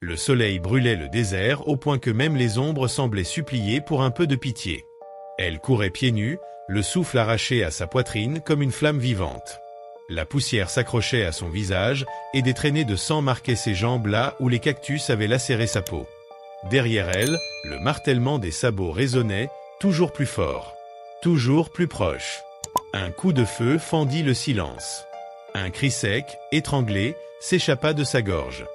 Le soleil brûlait le désert au point que même les ombres semblaient supplier pour un peu de pitié. Elle courait pieds nus, le souffle arraché à sa poitrine comme une flamme vivante. La poussière s'accrochait à son visage et des traînées de sang marquaient ses jambes là où les cactus avaient lacéré sa peau. Derrière elle, le martèlement des sabots résonnait, toujours plus fort, toujours plus proche. Un coup de feu fendit le silence. Un cri sec, étranglé, s'échappa de sa gorge.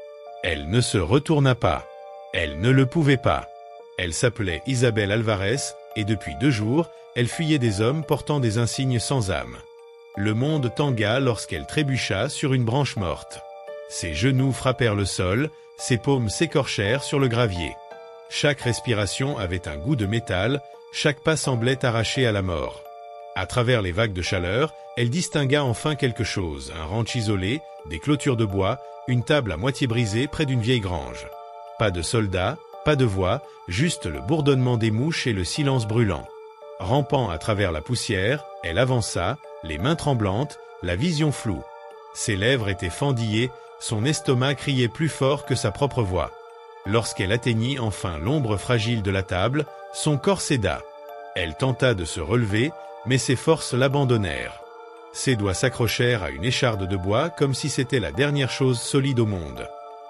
Elle ne se retourna pas. Elle ne le pouvait pas. Elle s'appelait Isabelle Alvarez, et depuis 2 jours, elle fuyait des hommes portant des insignes sans âme. Le monde tangua lorsqu'elle trébucha sur une branche morte. Ses genoux frappèrent le sol, ses paumes s'écorchèrent sur le gravier. Chaque respiration avait un goût de métal, chaque pas semblait arraché à la mort. À travers les vagues de chaleur, elle distingua enfin quelque chose, un ranch isolé, des clôtures de bois, une table à moitié brisée près d'une vieille grange. Pas de soldats, pas de voix, juste le bourdonnement des mouches et le silence brûlant. Rampant à travers la poussière, elle avança, les mains tremblantes, la vision floue. Ses lèvres étaient fendillées, son estomac criait plus fort que sa propre voix. Lorsqu'elle atteignit enfin l'ombre fragile de la table, son corps céda. Elle tenta de se relever, mais ses forces l'abandonnèrent. Ses doigts s'accrochèrent à une écharde de bois comme si c'était la dernière chose solide au monde.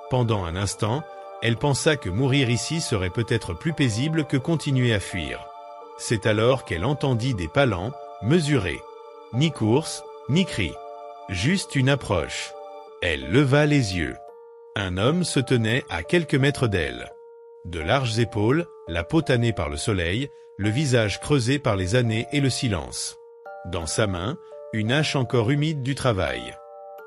Pendant un instant, elle pensa que mourir ici serait peut-être plus paisible que continuer à fuir. C'est alors qu'elle entendit des pas lents, mesurés. Ni course, ni cri. Juste une approche. Elle leva les yeux. Un homme se tenait à quelques mètres d'elle. De larges épaules, la peau tannée par le soleil, le visage creusé par les années et le silence. Dans sa main, une hache encore humide du travail.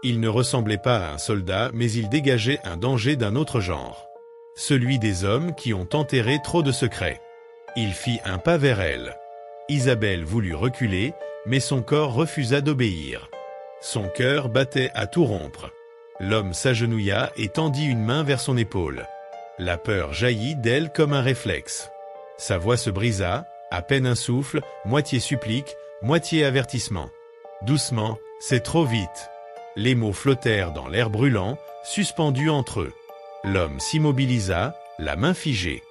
Il ne ressemblait pas à un soldat, mais il dégageait un danger d'un autre genre. Celui des hommes qui ont enterré trop de secrets. Il fit un pas vers elle. Isabelle voulut reculer, mais son corps refusa d'obéir. Son cœur battait à tout rompre. L'homme s'agenouilla et tendit une main vers son épaule. La peur jaillit d'elle comme un réflexe. Sa voix se brisa, à peine un souffle, moitié supplique, moitié avertissement. Doucement, c'est trop vite. Les mots flottèrent dans l'air brûlant, suspendus entre eux. L'homme s'immobilisa, la main figée.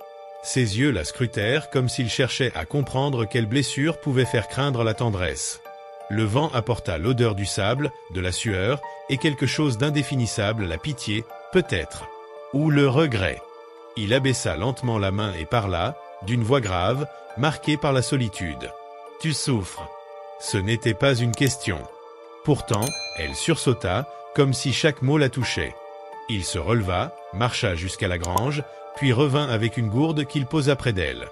Ses yeux la scrutèrent comme s'il cherchait à comprendre quelle blessure pouvait faire craindre la tendresse. Le vent apporta l'odeur du sable, de la sueur, et quelque chose d'indéfinissable, la pitié, peut-être. Ou le regret. Il abaissa lentement la main et parla, d'une voix grave, marquée par la solitude. « Tu souffres. » Ce n'était pas une question. Pourtant, elle sursauta, comme si chaque mot la touchait. Il se releva, marcha jusqu'à la grange, puis revint avec une gourde qu'il posa près d'elle.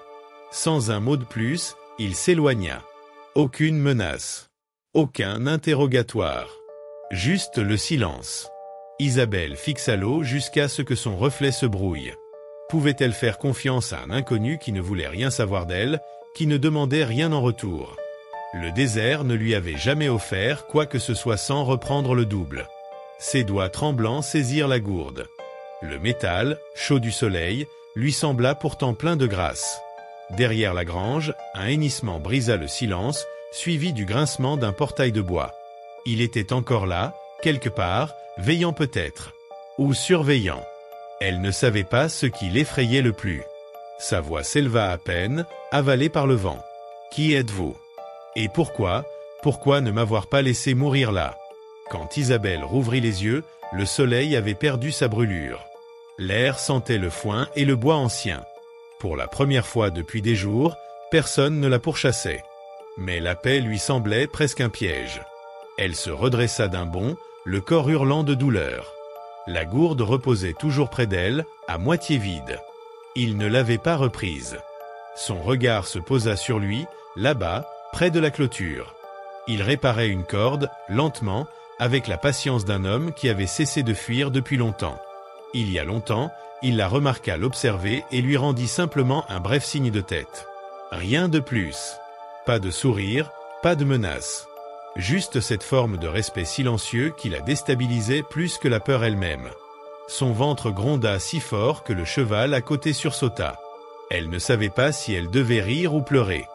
Sans un mot de plus, il s'éloigna. Aucune menace. Aucun interrogatoire. Juste le silence. Isabelle fixa l'eau jusqu'à ce que son reflet se brouille. Pouvait-elle faire confiance à un inconnu qui ne voulait rien savoir d'elle, qui ne demandait rien en retour? Le désert ne lui avait jamais offert quoi que ce soit sans reprendre le double. Ses doigts tremblants saisirent la gourde. Le métal, chaud du soleil, lui sembla pourtant plein de grâce. Derrière la grange, un hennissement brisa le silence, suivi du grincement d'un portail de bois. Il était encore là, quelque part, veillant peut-être, ou surveillant. Elle ne savait pas ce qui l'effrayait le plus. Sa voix s'éleva à peine, avalée par le vent. « Qui êtes-vous ? Et pourquoi ne m'avoir pas laissé mourir là ?» Quand Isabelle rouvrit les yeux, le soleil avait perdu sa brûlure. L'air sentait le foin et le bois ancien. Pour la première fois depuis des jours, personne ne la pourchassait. Mais la paix lui semblait presque un piège. Elle se redressa d'un bond, le corps hurlant de douleur. La gourde reposait toujours près d'elle, à moitié vide. Il ne l'avait pas reprise. Son regard se posa sur lui, là-bas, près de la clôture. Il réparait une corde, lentement, avec la patience d'un homme qui avait cessé de fuir depuis longtemps. Il y a longtemps, il la remarqua l'observer et lui rendit simplement un bref signe de tête. Rien de plus. Pas de sourire, pas de menace. Juste cette forme de respect silencieux qui la déstabilisait plus que la peur elle-même. Son ventre gronda si fort que le cheval à côté sursauta. Elle ne savait pas si elle devait rire ou pleurer.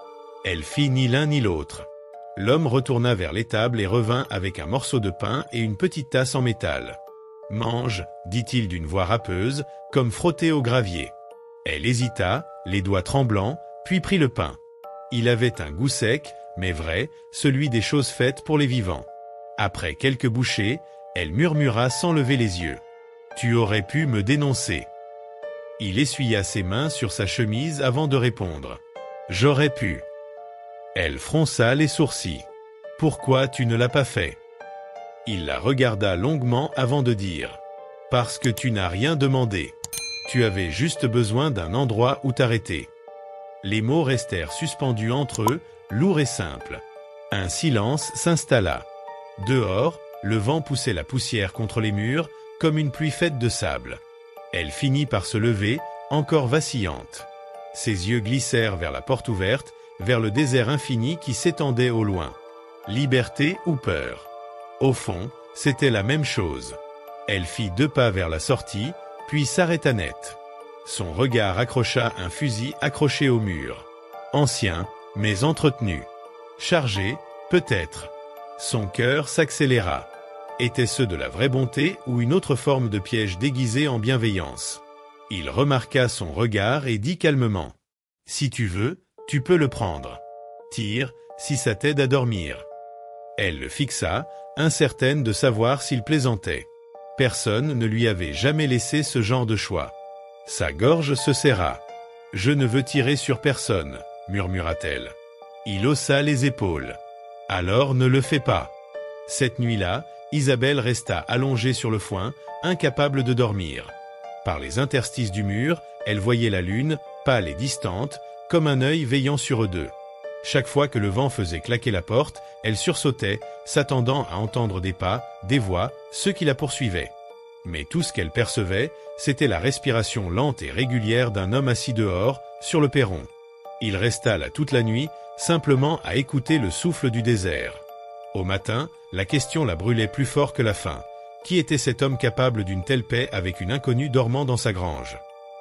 Elle fit ni l'un ni l'autre. L'homme retourna vers l'étable et revint avec un morceau de pain et une petite tasse en métal. Mange, dit-il d'une voix râpeuse, comme frotté au gravier. Elle hésita, les doigts tremblants, puis prit le pain. Il avait un goût sec, mais vrai, celui des choses faites pour les vivants. Après quelques bouchées, elle murmura sans lever les yeux. « Tu aurais pu me dénoncer. » Il essuya ses mains sur sa chemise avant de répondre. « J'aurais pu. » Elle fronça les sourcils. « Pourquoi tu ne l'as pas fait ?» Il la regarda longuement avant de dire « Parce que tu n'as rien demandé. Tu avais juste besoin d'un endroit où t'arrêter. » Les mots restèrent suspendus entre eux, lourds et simples. Un silence s'installa. Dehors, le vent poussait la poussière contre les murs, comme une pluie faite de sable. Elle finit par se lever, encore vacillante. Ses yeux glissèrent vers la porte ouverte, vers le désert infini qui s'étendait au loin. Liberté ou peur? Au fond, c'était la même chose. Elle fit 2 pas vers la sortie, puis s'arrêta net. Son regard accrocha un fusil accroché au mur. Ancien, mais entretenu. Chargé, peut-être. Son cœur s'accéléra. Était-ce de la vraie bonté ou une autre forme de piège déguisé en bienveillance? Il remarqua son regard et dit calmement. « Si tu veux, tu peux le prendre. Tire, si ça t'aide à dormir. » Elle le fixa, incertaine de savoir s'il plaisantait. Personne ne lui avait jamais laissé ce genre de choix. Sa gorge se serra. « Je ne veux tirer sur personne, » murmura-t-elle. Il haussa les épaules. « Alors ne le fais pas. » Cette nuit-là, Isabelle resta allongée sur le foin, incapable de dormir. Par les interstices du mur, elle voyait la lune, pâle et distante, comme un œil veillant sur eux deux. Chaque fois que le vent faisait claquer la porte, elle sursautait, s'attendant à entendre des pas, des voix, ceux qui la poursuivaient. Mais tout ce qu'elle percevait, c'était la respiration lente et régulière d'un homme assis dehors, sur le perron. Il resta là toute la nuit, simplement à écouter le souffle du désert. Au matin, la question la brûlait plus fort que la faim. Qui était cet homme capable d'une telle paix avec une inconnue dormant dans sa grange?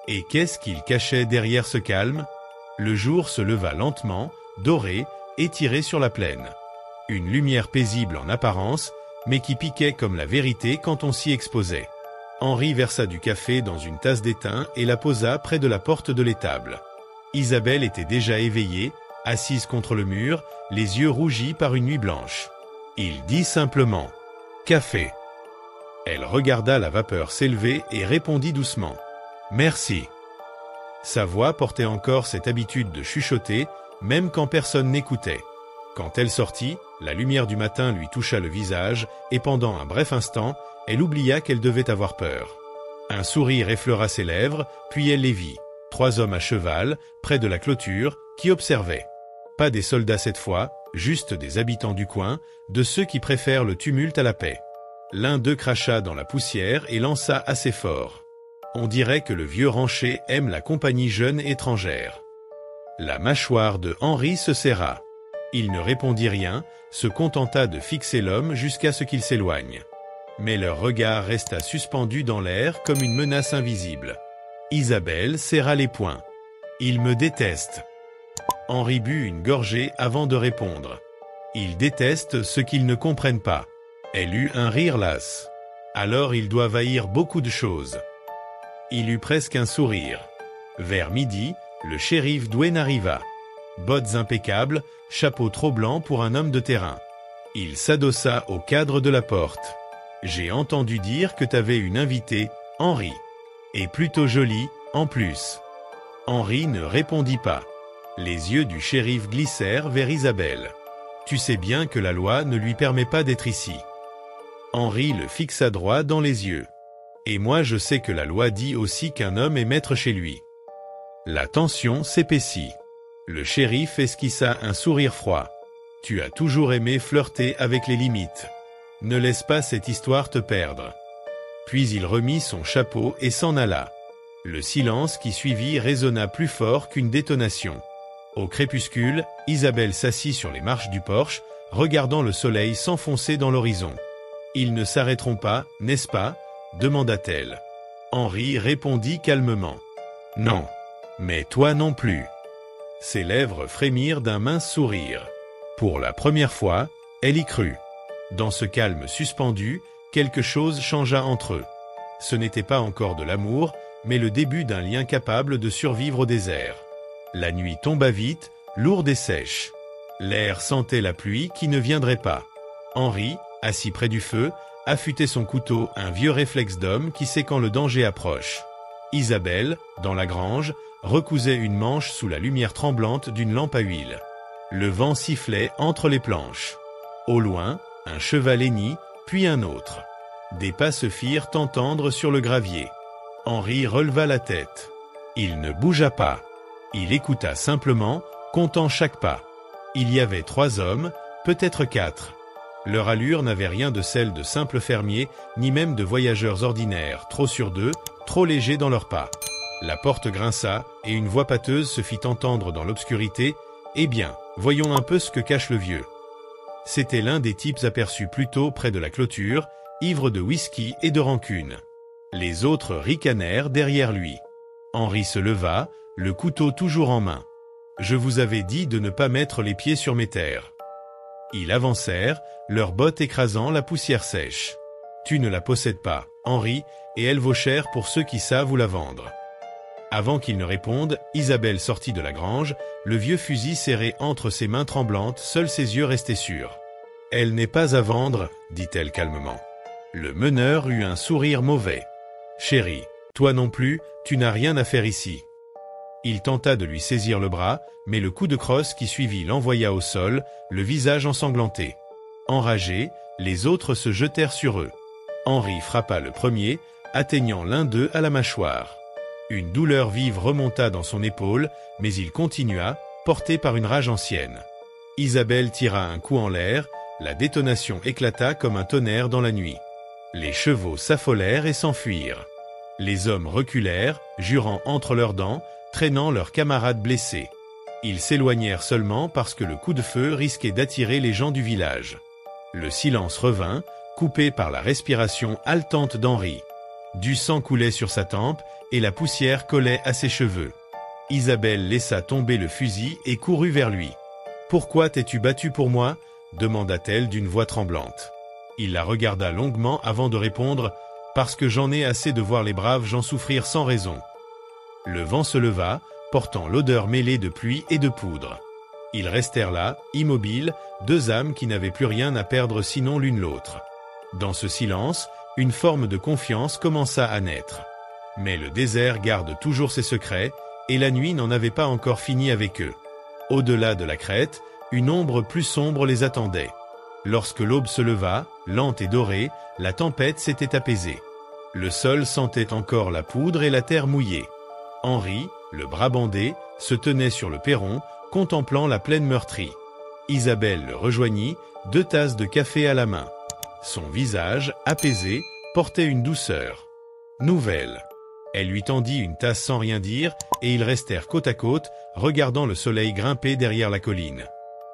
Et qu'est-ce qu'il cachait derrière ce calme? Le jour se leva lentement, doré, étiré sur la plaine. Une lumière paisible en apparence, mais qui piquait comme la vérité quand on s'y exposait. Henri versa du café dans une tasse d'étain et la posa près de la porte de l'étable. Isabelle était déjà éveillée, assise contre le mur, les yeux rougis par une nuit blanche. Il dit simplement « Café ». Elle regarda la vapeur s'élever et répondit doucement « Merci ». Sa voix portait encore cette habitude de chuchoter, même quand personne n'écoutait. Quand elle sortit, la lumière du matin lui toucha le visage, et pendant un bref instant, elle oublia qu'elle devait avoir peur. Un sourire effleura ses lèvres, puis elle les vit. 3 hommes à cheval, près de la clôture, qui observaient. Pas des soldats cette fois, juste des habitants du coin, de ceux qui préfèrent le tumulte à la paix. L'un d'eux cracha dans la poussière et lança assez fort. On dirait que le vieux rancher aime la compagnie jeune étrangère. La mâchoire de Henri se serra. Il ne répondit rien, se contenta de fixer l'homme jusqu'à ce qu'il s'éloigne. Mais leur regard resta suspendu dans l'air comme une menace invisible. Isabelle serra les poings. « Il me déteste. » Henri but une gorgée avant de répondre. « Ils détestent ce qu'ils ne comprennent pas. » Elle eut un rire las. « Alors ils doivent haïr beaucoup de choses. » Il eut presque un sourire. Vers midi, le shérif Dwayne arriva. Bottes impeccables, chapeau trop blanc pour un homme de terrain. Il s'adossa au cadre de la porte. « J'ai entendu dire que t'avais une invitée, Henri. Et plutôt jolie, en plus. » Henri ne répondit pas. Les yeux du shérif glissèrent vers Isabelle. « Tu sais bien que la loi ne lui permet pas d'être ici. » Henri le fixa droit dans les yeux. « Et moi je sais que la loi dit aussi qu'un homme est maître chez lui. » La tension s'épaissit. Le shérif esquissa un sourire froid. « Tu as toujours aimé flirter avec les limites. Ne laisse pas cette histoire te perdre. » Puis il remit son chapeau et s'en alla. Le silence qui suivit résonna plus fort qu'une détonation. Au crépuscule, Isabelle s'assit sur les marches du porche, regardant le soleil s'enfoncer dans l'horizon. « Ils ne s'arrêteront pas, n'est-ce pas ?» demanda-t-elle. Henri répondit calmement. « Non. Mais toi non plus. » Ses lèvres frémirent d'un mince sourire. Pour la première fois, elle y crut. Dans ce calme suspendu, quelque chose changea entre eux. Ce n'était pas encore de l'amour, mais le début d'un lien capable de survivre au désert. La nuit tomba vite, lourde et sèche. L'air sentait la pluie qui ne viendrait pas. Henri, assis près du feu, affûtait son couteau, un vieux réflexe d'homme qui sait quand le danger approche. Isabelle, dans la grange, recousait une manche sous la lumière tremblante d'une lampe à huile. Le vent sifflait entre les planches. Au loin, un cheval hennit, puis un autre. Des pas se firent entendre sur le gravier. Henri releva la tête. Il ne bougea pas. Il écouta simplement, comptant chaque pas. Il y avait 3 hommes, peut-être 4. Leur allure n'avait rien de celle de simples fermiers, ni même de voyageurs ordinaires, trop sûrs d'eux, trop légers dans leurs pas. La porte grinça, et une voix pâteuse se fit entendre dans l'obscurité. « Eh bien, voyons un peu ce que cache le vieux. » C'était l'un des types aperçus plus tôt près de la clôture, ivre de whisky et de rancune. Les autres ricanèrent derrière lui. Henri se leva, le couteau toujours en main. « Je vous avais dit de ne pas mettre les pieds sur mes terres. » Ils avancèrent, leurs bottes écrasant la poussière sèche. « Tu ne la possèdes pas, Henri, et elle vaut cher pour ceux qui savent où la vendre. » Avant qu'il ne réponde, Isabelle sortit de la grange, le vieux fusil serré entre ses mains tremblantes, seuls ses yeux restaient sûrs. « Elle n'est pas à vendre, » dit-elle calmement. Le meneur eut un sourire mauvais. « Chérie, toi non plus, tu n'as rien à faire ici. » Il tenta de lui saisir le bras, mais le coup de crosse qui suivit l'envoya au sol, le visage ensanglanté. Enragés, les autres se jetèrent sur eux. Henri frappa le premier, atteignant l'un d'eux à la mâchoire. Une douleur vive remonta dans son épaule, mais il continua, porté par une rage ancienne. Isabelle tira un coup en l'air, la détonation éclata comme un tonnerre dans la nuit. Les chevaux s'affolèrent et s'enfuirent. Les hommes reculèrent, jurant entre leurs dents, traînant leurs camarades blessés. Ils s'éloignèrent seulement parce que le coup de feu risquait d'attirer les gens du village. Le silence revint, coupé par la respiration haletante d'Henri. Du sang coulait sur sa tempe et la poussière collait à ses cheveux. Isabelle laissa tomber le fusil et courut vers lui. « Pourquoi t'es-tu battu pour moi ?» demanda-t-elle d'une voix tremblante. Il la regarda longuement avant de répondre « Parce que j'en ai assez de voir les braves gens souffrir sans raison. » Le vent se leva, portant l'odeur mêlée de pluie et de poudre. Ils restèrent là, immobiles, 2 âmes qui n'avaient plus rien à perdre sinon l'une l'autre. Dans ce silence, une forme de confiance commença à naître. Mais le désert garde toujours ses secrets, et la nuit n'en avait pas encore fini avec eux. Au-delà de la crête, une ombre plus sombre les attendait. Lorsque l'aube se leva, lente et dorée, la tempête s'était apaisée. Le sol sentait encore la poudre et la terre mouillée. Henri, le bras bandé, se tenait sur le perron, contemplant la plaine meurtrie. Isabelle le rejoignit, 2 tasses de café à la main. Son visage, apaisé, portait une douceur nouvelle. Elle lui tendit une tasse sans rien dire, et ils restèrent côte à côte, regardant le soleil grimper derrière la colline.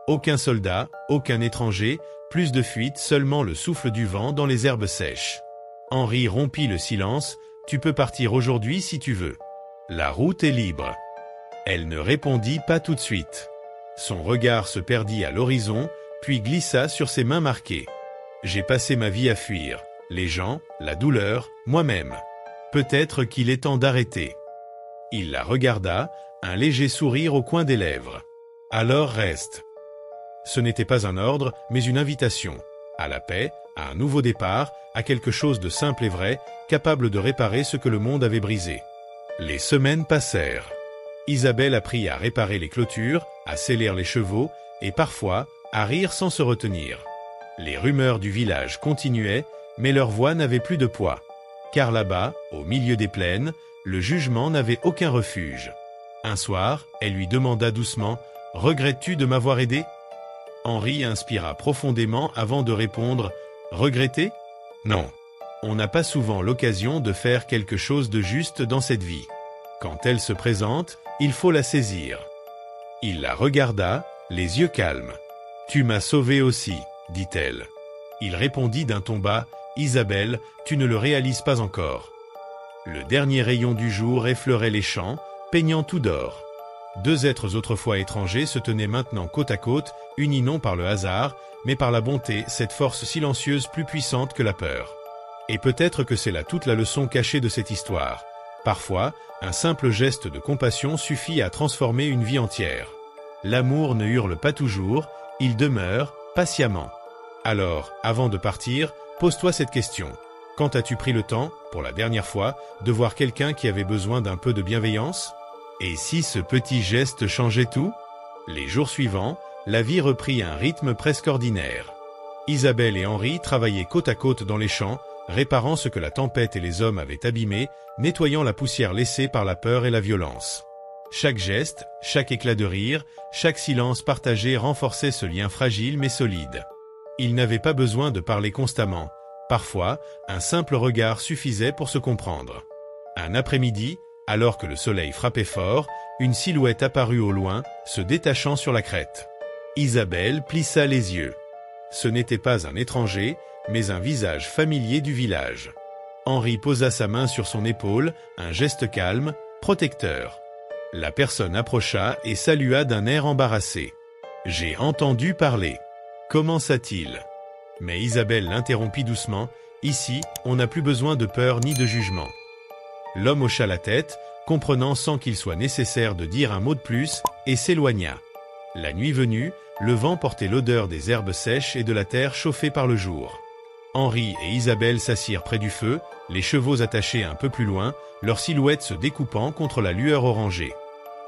Aucun soldat, aucun étranger, plus de fuite, seulement le souffle du vent dans les herbes sèches. Henri rompit le silence. « Tu peux partir aujourd'hui si tu veux. La route est libre. » Elle ne répondit pas tout de suite. Son regard se perdit à l'horizon, puis glissa sur ses mains marquées. « J'ai passé ma vie à fuir. Les gens, la douleur, moi-même. Peut-être qu'il est temps d'arrêter. » Il la regarda, un léger sourire au coin des lèvres. « Alors reste. » Ce n'était pas un ordre, mais une invitation. À la paix, à un nouveau départ, à quelque chose de simple et vrai, capable de réparer ce que le monde avait brisé. Les semaines passèrent. Isabelle apprit à réparer les clôtures, à sceller les chevaux, et parfois, à rire sans se retenir. Les rumeurs du village continuaient, mais leur voix n'avait plus de poids. Car là-bas, au milieu des plaines, le jugement n'avait aucun refuge. Un soir, elle lui demanda doucement « Regrettes-tu de m'avoir aidé ?» Henri inspira profondément avant de répondre « Regretter ? Non. On n'a pas souvent l'occasion de faire quelque chose de juste dans cette vie. Quand elle se présente, il faut la saisir. » Il la regarda, les yeux calmes. « Tu m'as sauvé aussi, » dit-elle. Il répondit d'un ton bas « Isabelle, tu ne le réalises pas encore. » Le dernier rayon du jour effleurait les champs, peignant tout d'or. 2 êtres autrefois étrangers se tenaient maintenant côte à côte, unis non par le hasard, mais par la bonté, cette force silencieuse plus puissante que la peur. Et peut-être que c'est là toute la leçon cachée de cette histoire. Parfois, un simple geste de compassion suffit à transformer une vie entière. L'amour ne hurle pas toujours, il demeure, patiemment. Alors, avant de partir, pose-toi cette question. Quand as-tu pris le temps, pour la dernière fois, de voir quelqu'un qui avait besoin d'un peu de bienveillance? Et si ce petit geste changeait tout? Les jours suivants, la vie reprit un rythme presque ordinaire. Isabelle et Henri travaillaient côte à côte dans les champs, réparant ce que la tempête et les hommes avaient abîmé, nettoyant la poussière laissée par la peur et la violence. Chaque geste, chaque éclat de rire, chaque silence partagé renforçait ce lien fragile mais solide. Ils n'avaient pas besoin de parler constamment. Parfois, un simple regard suffisait pour se comprendre. Un après-midi, alors que le soleil frappait fort, une silhouette apparut au loin, se détachant sur la crête. Isabelle plissa les yeux. Ce n'était pas un étranger, mais un visage familier du village. Henri posa sa main sur son épaule, un geste calme, protecteur. La personne approcha et salua d'un air embarrassé. « J'ai entendu parler. Commença-t-il » Mais Isabelle l'interrompit doucement. « Ici, on n'a plus besoin de peur ni de jugement. » L'homme hocha la tête, comprenant sans qu'il soit nécessaire de dire un mot de plus, et s'éloigna. La nuit venue, le vent portait l'odeur des herbes sèches et de la terre chauffée par le jour. Henri et Isabelle s'assirent près du feu, les chevaux attachés un peu plus loin, leurs silhouettes se découpant contre la lueur orangée.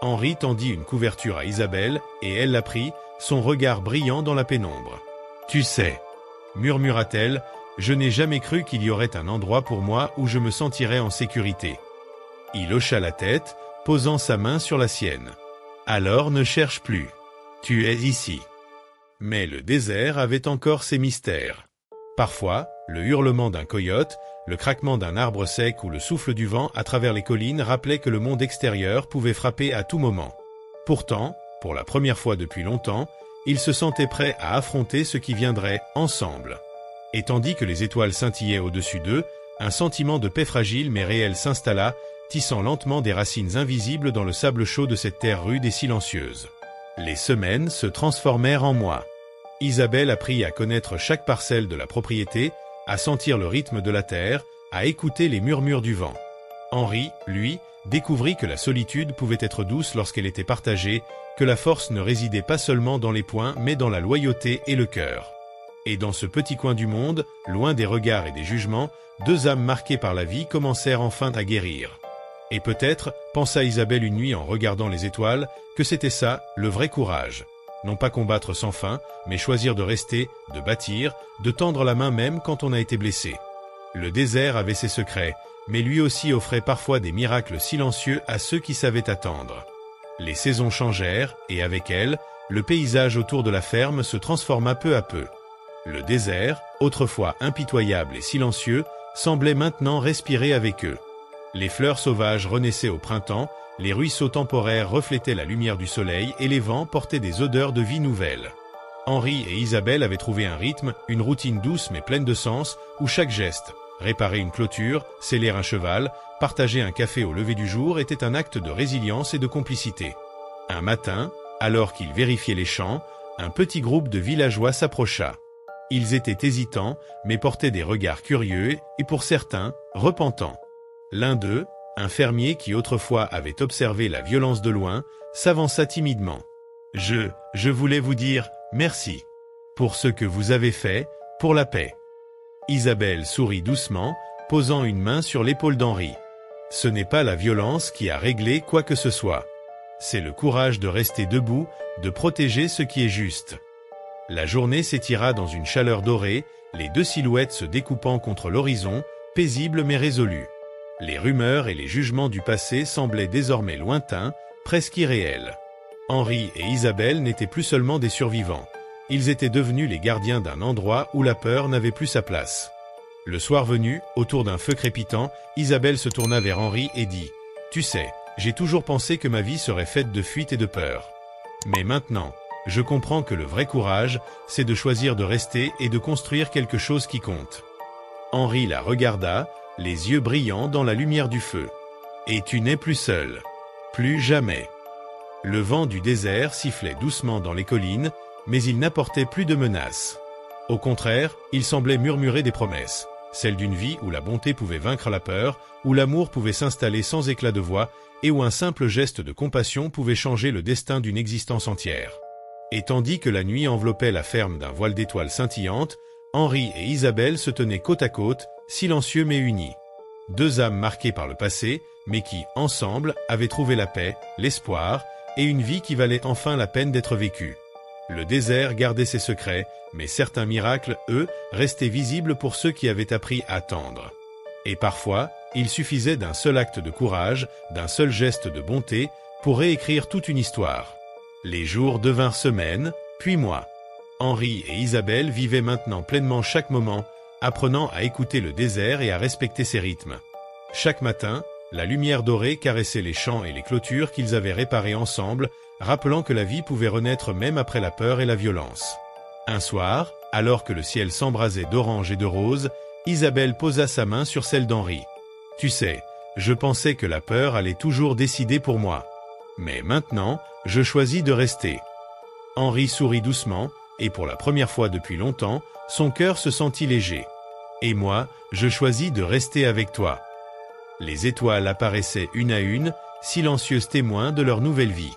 Henri tendit une couverture à Isabelle, et elle la prit, son regard brillant dans la pénombre. « Tu sais, » murmura-t-elle, « je n'ai jamais cru qu'il y aurait un endroit pour moi où je me sentirais en sécurité. » Il hocha la tête, posant sa main sur la sienne. « Alors ne cherche plus. Tu es ici. » Mais le désert avait encore ses mystères. Parfois, le hurlement d'un coyote, le craquement d'un arbre sec ou le souffle du vent à travers les collines rappelaient que le monde extérieur pouvait frapper à tout moment. Pourtant, pour la première fois depuis longtemps, ils se sentaient prêts à affronter ce qui viendrait ensemble. Et tandis que les étoiles scintillaient au-dessus d'eux, un sentiment de paix fragile mais réel s'installa, tissant lentement des racines invisibles dans le sable chaud de cette terre rude et silencieuse. Les semaines se transformèrent en mois. Isabelle apprit à connaître chaque parcelle de la propriété, à sentir le rythme de la terre, à écouter les murmures du vent. Henri, lui, découvrit que la solitude pouvait être douce lorsqu'elle était partagée, que la force ne résidait pas seulement dans les poings mais dans la loyauté et le cœur. Et dans ce petit coin du monde, loin des regards et des jugements, deux âmes marquées par la vie commencèrent enfin à guérir. Et peut-être, pensa Isabelle une nuit en regardant les étoiles, que c'était ça, le vrai courage. Non pas combattre sans fin, mais choisir de rester, de bâtir, de tendre la main même quand on a été blessé. Le désert avait ses secrets, mais lui aussi offrait parfois des miracles silencieux à ceux qui savaient attendre. Les saisons changèrent, et avec elles, le paysage autour de la ferme se transforma peu à peu. Le désert, autrefois impitoyable et silencieux, semblait maintenant respirer avec eux. Les fleurs sauvages renaissaient au printemps, les ruisseaux temporaires reflétaient la lumière du soleil et les vents portaient des odeurs de vie nouvelle. Henri et Isabelle avaient trouvé un rythme, une routine douce mais pleine de sens, où chaque geste, réparer une clôture, sceller un cheval, partager un café au lever du jour était un acte de résilience et de complicité. Un matin, alors qu'ils vérifiaient les champs, un petit groupe de villageois s'approcha. Ils étaient hésitants, mais portaient des regards curieux et, pour certains, repentants. L'un d'eux, un fermier qui autrefois avait observé la violence de loin, s'avança timidement. « Je voulais vous dire merci. Pour ce que vous avez fait, pour la paix. » Isabelle sourit doucement, posant une main sur l'épaule d'Henri. « Ce n'est pas la violence qui a réglé quoi que ce soit. C'est le courage de rester debout, de protéger ce qui est juste. » La journée s'étira dans une chaleur dorée, les deux silhouettes se découpant contre l'horizon, paisibles mais résolues. Les rumeurs et les jugements du passé semblaient désormais lointains, presque irréels. Henri et Isabelle n'étaient plus seulement des survivants. Ils étaient devenus les gardiens d'un endroit où la peur n'avait plus sa place. Le soir venu, autour d'un feu crépitant, Isabelle se tourna vers Henri et dit « Tu sais, j'ai toujours pensé que ma vie serait faite de fuite et de peur. Mais maintenant, je comprends que le vrai courage, c'est de choisir de rester et de construire quelque chose qui compte. » Henri la regarda, les yeux brillants dans la lumière du feu. « Et tu n'es plus seul. Plus jamais. » Le vent du désert sifflait doucement dans les collines, mais il n'apportait plus de menaces. Au contraire, il semblait murmurer des promesses. celle d'une vie où la bonté pouvait vaincre la peur, où l'amour pouvait s'installer sans éclat de voix, et où un simple geste de compassion pouvait changer le destin d'une existence entière. Et tandis que la nuit enveloppait la ferme d'un voile d'étoiles scintillantes, Henri et Isabelle se tenaient côte à côte, silencieux mais unis. Deux âmes marquées par le passé, mais qui, ensemble, avaient trouvé la paix, l'espoir, et une vie qui valait enfin la peine d'être vécue. Le désert gardait ses secrets, mais certains miracles, eux, restaient visibles pour ceux qui avaient appris à attendre. Et parfois, il suffisait d'un seul acte de courage, d'un seul geste de bonté, pour réécrire toute une histoire. Les jours devinrent semaines, puis mois. Henri et Isabelle vivaient maintenant pleinement chaque moment, apprenant à écouter le désert et à respecter ses rythmes. Chaque matin, la lumière dorée caressait les champs et les clôtures qu'ils avaient réparés ensemble, rappelant que la vie pouvait renaître même après la peur et la violence. Un soir, alors que le ciel s'embrasait d'orange et de rose, Isabelle posa sa main sur celle d'Henri. « Tu sais, je pensais que la peur allait toujours décider pour moi. Mais maintenant, je choisis de rester. » Henri sourit doucement, et pour la première fois depuis longtemps, son cœur se sentit léger. « Et moi, je choisis de rester avec toi. » Les étoiles apparaissaient une à une, silencieuses témoins de leur nouvelle vie.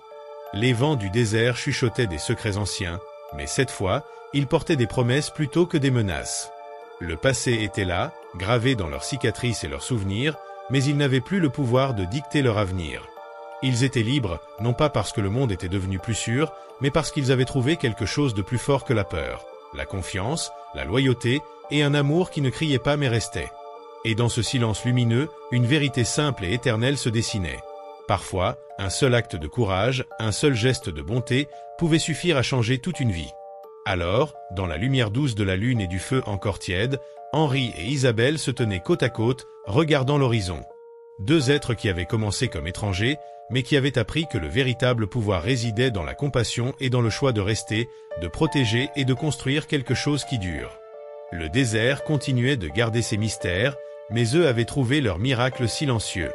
Les vents du désert chuchotaient des secrets anciens, mais cette fois, ils portaient des promesses plutôt que des menaces. Le passé était là, gravé dans leurs cicatrices et leurs souvenirs, mais ils n'avaient plus le pouvoir de dicter leur avenir. Ils étaient libres, non pas parce que le monde était devenu plus sûr, mais parce qu'ils avaient trouvé quelque chose de plus fort que la peur, la confiance, la loyauté et un amour qui ne criait pas mais restait. Et dans ce silence lumineux, une vérité simple et éternelle se dessinait. Parfois, un seul acte de courage, un seul geste de bonté pouvait suffire à changer toute une vie. Alors, dans la lumière douce de la lune et du feu encore tiède, Henri et Isabelle se tenaient côte à côte, regardant l'horizon. Deux êtres qui avaient commencé comme étrangers, mais qui avaient appris que le véritable pouvoir résidait dans la compassion et dans le choix de rester, de protéger et de construire quelque chose qui dure. Le désert continuait de garder ses mystères, mais eux avaient trouvé leur miracle silencieux.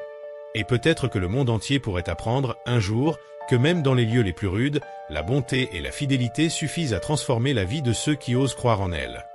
Et peut-être que le monde entier pourrait apprendre, un jour, que même dans les lieux les plus rudes, la bonté et la fidélité suffisent à transformer la vie de ceux qui osent croire en elles.